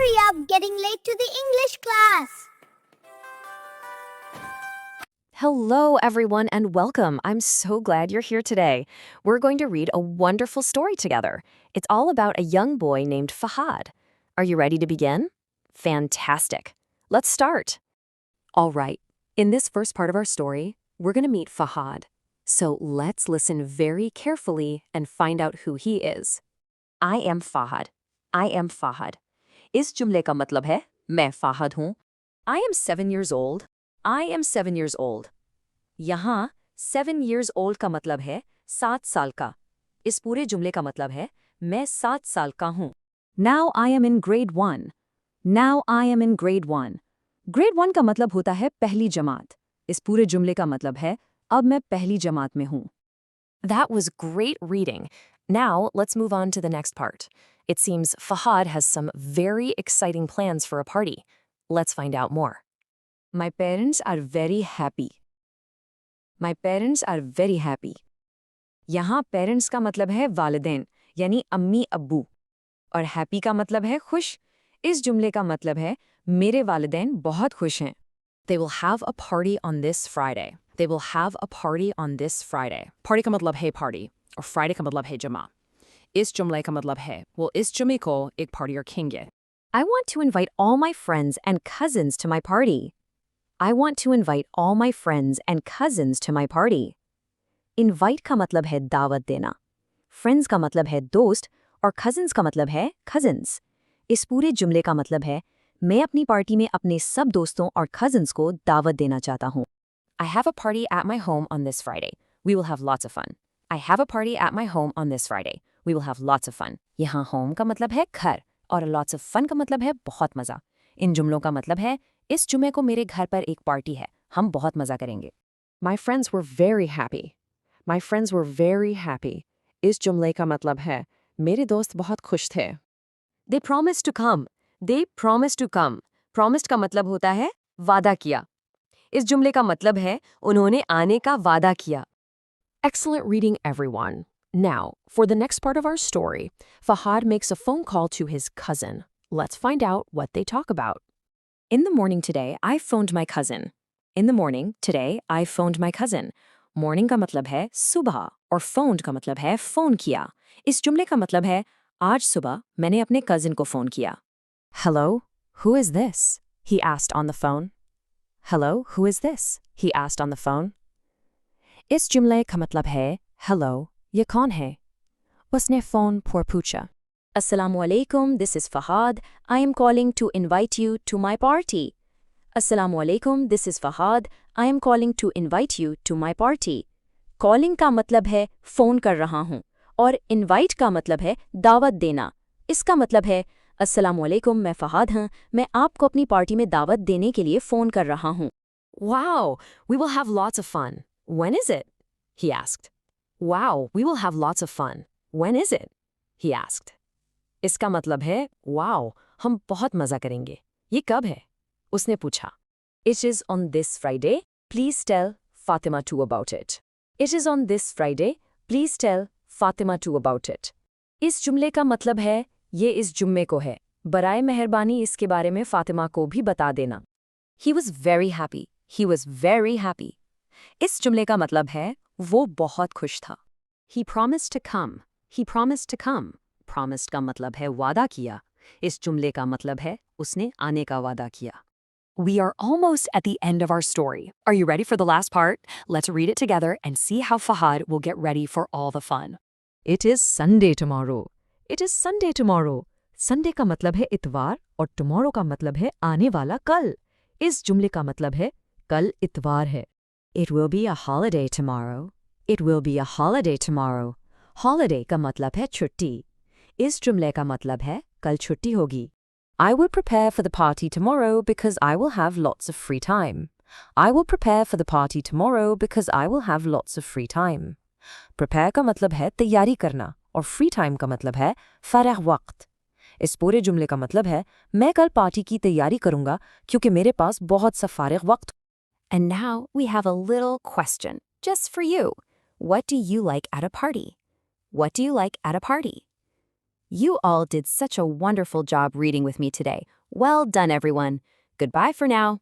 Hurry up, getting late to the English class. Hello, everyone, and welcome. I'm so glad you're here today. We're going to read a wonderful story together. It's all about a young boy named Fahad. Are you ready to begin? Fantastic. Let's start. All right. In this first part of our story, we're going to meet Fahad. So let's listen very carefully and find out who he is. I am Fahad. I am Fahad. इस जुमले का मतलब है मैं फ़ाहद हूँ. I am 7 years old. I am 7 years old. यहाँ 7 years old का मतलब है 7 साल का. इस पूरे जुमले का मतलब है मैं 7 साल का हूँ. Now I am in grade 1. Now I am in grade 1. Grade 1 का मतलब होता है पहली जमात. इस पूरे जुमले का मतलब है अब मैं पहली जमात में हूँ. That was great reading. Now let's move on to the next part. It seems Fahad has some very exciting plans for a party. Let's find out more. My parents are very happy. My parents are very happy. यहाँ parents का मतलब है वालिदैन, यानी अम्मी अब्बू. और happy का मतलब है खुश. इस जुमले का मतलब है मेरे वालिदैन बहुत खुश हैं. They will have a party on this Friday. They will have a party on this Friday. Party का मतलब है party, और Friday का मतलब है जुमा. इस जुमले का मतलब है वो इस जुमे को एक party रखेंगे. I want to invite all my friends and cousins to my party. I want to invite all my friends and cousins to my party. Invite का मतलब है दावत देना. Friends का मतलब है दोस्त और cousins का मतलब है cousins. इस पूरे जुमले का मतलब है मैं अपनी पार्टी में अपने सब दोस्तों और cousins को दावत देना चाहता हूँ. I have a party at my home on this Friday. We will have lots of fun. I have a party at my home on this Friday. We will have lots of fun. यहाँ home का मतलब है घर और lots of fun का मतलब है बहुत मज़ा. इन जुमलों का मतलब है इस जुमे को मेरे घर पर एक पार्टी है. हम बहुत मज़ा करेंगे. My friends were very happy. My friends were very happy. इस जुमले का मतलब है मेरे दोस्त बहुत खुश थे. They promised to come. They promised to come. Promised का मतलब होता है वादा किया. इस जुमले का मतलब है उन्होंने आने का वादा किया. Excellent reading, everyone. Now, for the next part of our story, Fahad makes a phone call to his cousin. Let's find out what they talk about. In the morning today, I phoned my cousin. In the morning today, I phoned my cousin. Morning का मतलब है सुबह और phoned का मतलब है phone किया. इस जुमले का मतलब है आज सुबह मैंने अपने cousin को phone किया. Hello, who is this? He asked on the phone. Hello, who is this? He asked on the phone. इस जुमले का मतलब है hello, ये कौन है? उसने phone पर पूछा. Assalamu alaikum, this is Fahad. I am calling to invite you to my party. Assalamu alaikum, this is Fahad. I am calling to invite you to my party. Calling का मतलब है phone कर रहा हूँ और invite का मतलब है दावत देना. इसका मतलब है अस्सलामु अलैकुम, मैं फ़हाद हूँ, मैं आपको अपनी पार्टी में दावत देने के लिए फ़ोन कर रहा हूँ. Wow, we will have lots of fun. When is it? He asked. Wow, we will have lots of fun. When is it? He asked. इसका मतलब है wow, हम बहुत मज़ा करेंगे. ये कब है? उसने पूछा. It is on this Friday. Please tell Fatima too about it. It is on this Friday. Please tell Fatima too about it. इस जुमले का मतलब है ये इस जुम्मे को है. बराए मेहरबानी इसके बारे में फातिमा को भी बता देना. He was very happy. He was very happy. इस जुमले का मतलब है वो बहुत खुश था. He promised to come. He promised to come. Promised का मतलब है वादा किया. इस जुमले का मतलब है उसने आने का वादा किया. We are almost at the end of our story. Are you ready for the last part? Let's read it together and see how Fahad will get ready for all the fun. It is Sunday tomorrow. It is Sunday tomorrow. Sunday का मतलब है इतवार और tomorrow का मतलब है आने वाला कल. इस जुमले का मतलब है कल इतवार है. It will be a holiday tomorrow. It will be a holiday tomorrow. Holiday का मतलब है छुट्टी. इस जुमले का मतलब है कल छुट्टी होगी. I will prepare for the party tomorrow because I will have lots of free time. I will prepare for the party tomorrow because I will have lots of free time. Prepare का मतलब है तैयारी करना और free time का मतलब है फ़ारिग़ वक्त. इस पूरे जुमले का मतलब है मैं कल पार्टी की तैयारी करूंगा क्योंकि मेरे पास बहुत सा फ़ारिग़ वक्त. And now we have a little question just for you. What do you like at a party? What do you like at a party? You all did such a wonderful job reading with me today. Well done, everyone. Goodbye for now.